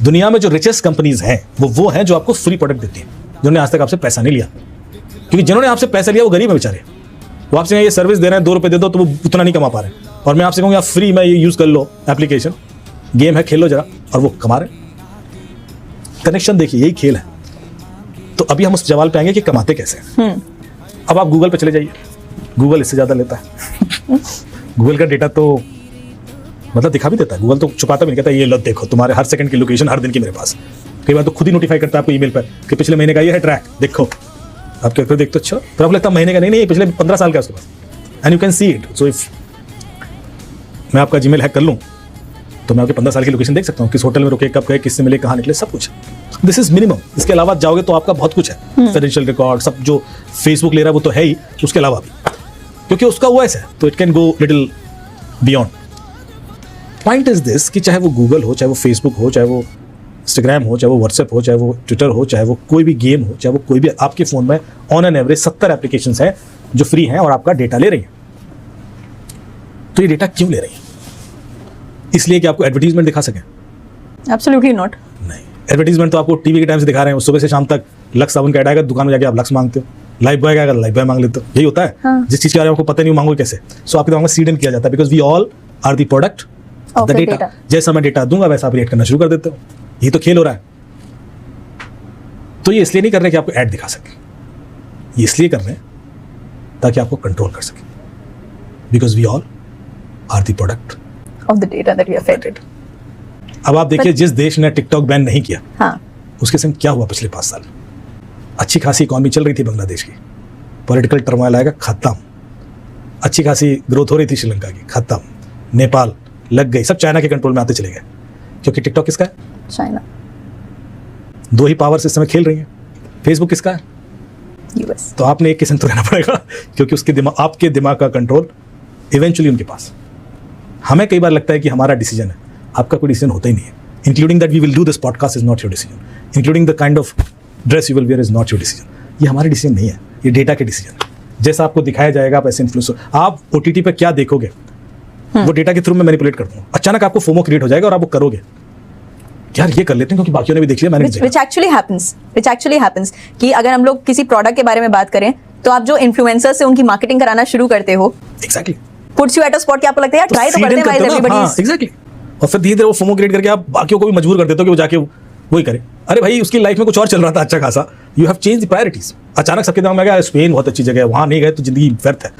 दुनिया में जो रिचेस्ट कंपनीज हैं वो हैं जो आपको फ्री प्रोडक्ट देती हैं, जिन्होंने आज तक आपसे पैसा नहीं लिया। क्योंकि जिन्होंने आपसे पैसा लिया वो गरीब है बेचारे, वो आपसे ये सर्विस दे रहे हैं, 2 रुपए दे दो तो वो उतना नहीं कमा पा रहे हैं। और मैं आपसे कहूँगा फ्री में ये यूज़ कर लो, एप्लीकेशन गेम है, खेल लो जरा, और वो कमा रहे हैं। कनेक्शन देखिए, यही खेल है। तो अभी हम उस सवाल पे आएंगे कि कमाते कैसे हैं। अब आप गूगल पे चले जाइए, गूगल इससे ज़्यादा लेता है। गूगल का डेटा तो मतलब दिखा भी देता है, गूगल तो छुपाता भी नहीं, कहता है ये लो देखो तुम्हारे हर सेकंड की लोकेशन हर दिन की मेरे पास। कई बार तो खुद ही नोटिफाई करता है आपको ईमेल पर कि पिछले महीने का ये है ट्रैक, देखो। आप क्या फिर देखते, अच्छा फिर आपको लगता है महीने का, नहीं पिछले 15 साल का है उसके पास, and you can see it. So if मैं आपका जीमेल हैक कर लूँ तो मैं आपके 15 साल की लोकेशन देख सकता हूँ, किस होटल में रुके, कब गए, किससे मिले, कहाँ निकले, सब कुछ। This is minimum. इसके अलावा जाओगे तो आपका बहुत कुछ है, फाइनेंशियल रिकॉर्ड सब जो फेसबुक ले रहा है वो तो है ही, उसके अलावा भी, क्योंकि उसका ओएस है तो it can go little beyond. Point is this कि चाहे वो गूगल हो, चाहे वो फेसबुक हो, चाहे वो इंस्टाग्राम हो, चाहे वो व्हाट्सएप हो, चाहे वो ट्विटर हो, चाहे वो कोई भी गेम हो, चाहे वो कोई भी, आपके फ़ोन में ऑन एन एवरेज 70 एप्लीकेशंस हैं जो फ्री हैं और आपका डेटा ले रही हैं। तो ये डेटा क्यों ले रही हैं? इसलिए कि आपको एडवर्टीजमेंट दिखा सकें? Absolutely not. नहीं, एडवर्टीजमेंट तो आपको टीवी के टाइम से दिखा रहे हैं, सुबह से शाम तक लक्स साबुन का ऐड आएगा, दुकान में जाके आप लक्स मांगते हो, लाइफ बॉय का आएगा, लाइफ बॉय मांग लेते हो, यही होता है। हाँ। जिस चीज़ के बारे में आपको पता नहीं वो मांगोगे कैसे? सो आपके दिमाग में सीड इन किया जाता है, because we all are the product of the data. जैसा मैं डेटा दूंगा वैसा आप रिएक्ट करना शुरू कर देते हो। यही तो खेल हो रहा है। तो ये इसलिए नहीं कर रहे कि आपको ऐड दिखा सके, ये इसलिए कर रहे हैं ताकि आपको कंट्रोल कर सके, because we all are the product of the data that we have fed. अब आप देखिए, जिस देश ने टिकटॉक बैन नहीं किया, हाँ, उसके संग क्या हुआ पिछले 5 साल? अच्छी खासी इकॉनमी चल रही थी बांग्लादेश की, पॉलिटिकल टर्मोइल आएगा, खत्म। अच्छी खासी ग्रोथ हो रही थी श्रीलंका की, खत्म। नेपाल लग गई, सब चाइना के कंट्रोल में आते चले गए, क्योंकि टिकटॉक किसका है? चाइना। 2 ही पावर से इस समय खेल रही हैं। फेसबुक किसका है? यूएस। तो आपने एक के संग तो रहना पड़ेगा, क्योंकि उसके दिमाग, आपके दिमाग का कंट्रोल इवेंचुअली उनके पास। हमें कई बार लगता है कि हमारा डिसीजन है, आपका कोई डिसीजन होता ही नहीं है। Including that we will do this podcast is not your decision, including the kind of dress you will wear is not your decision. ये हमारे डिसीजन नहीं है, ये डेटा के डिसीजन है। जैसा आपको दिखाया जाएगा आप ऐसे इन्फ्लुएंस हो। आप ओटीटी पे क्या देखोगे वो डेटा के थ्रू मैं मैनिपुलेट कर दूंगा। अचानक आपको फोमो क्रिएट हो जाएगा और आप वो करोगे, यार ये कर लेते हैं क्योंकि बाकियों ने भी देख लिया, मैंने नहीं देखा। which actually happens कि अगर हम लोग किसी प्रोडक्ट के बारे में बात करें तो आप जो इन्फ्लुएंसर्स से उनकी मार्केटिंग कराना शुरू करते हो, exactly puts you at a spot कि आपको लगता है यार ट्राई तो करते हैं गाइस, एवरीबॉडी इज एग्जैक्टली। और फिर धीरे-धीरे वो फोमो क्रिएट करके आप बाकियों को भी मजबूर कर देते हो कि वो जाके वही करे। अरे भाई उसकी लाइफ में कुछ और चल रहा था अच्छा खासा, you have change the priorities. अचानक सबके दिमाग में आ गया स्पेन बहुत अच्छी जगह है, वहां नहीं गए तो जिंदगी व्यर्थ है।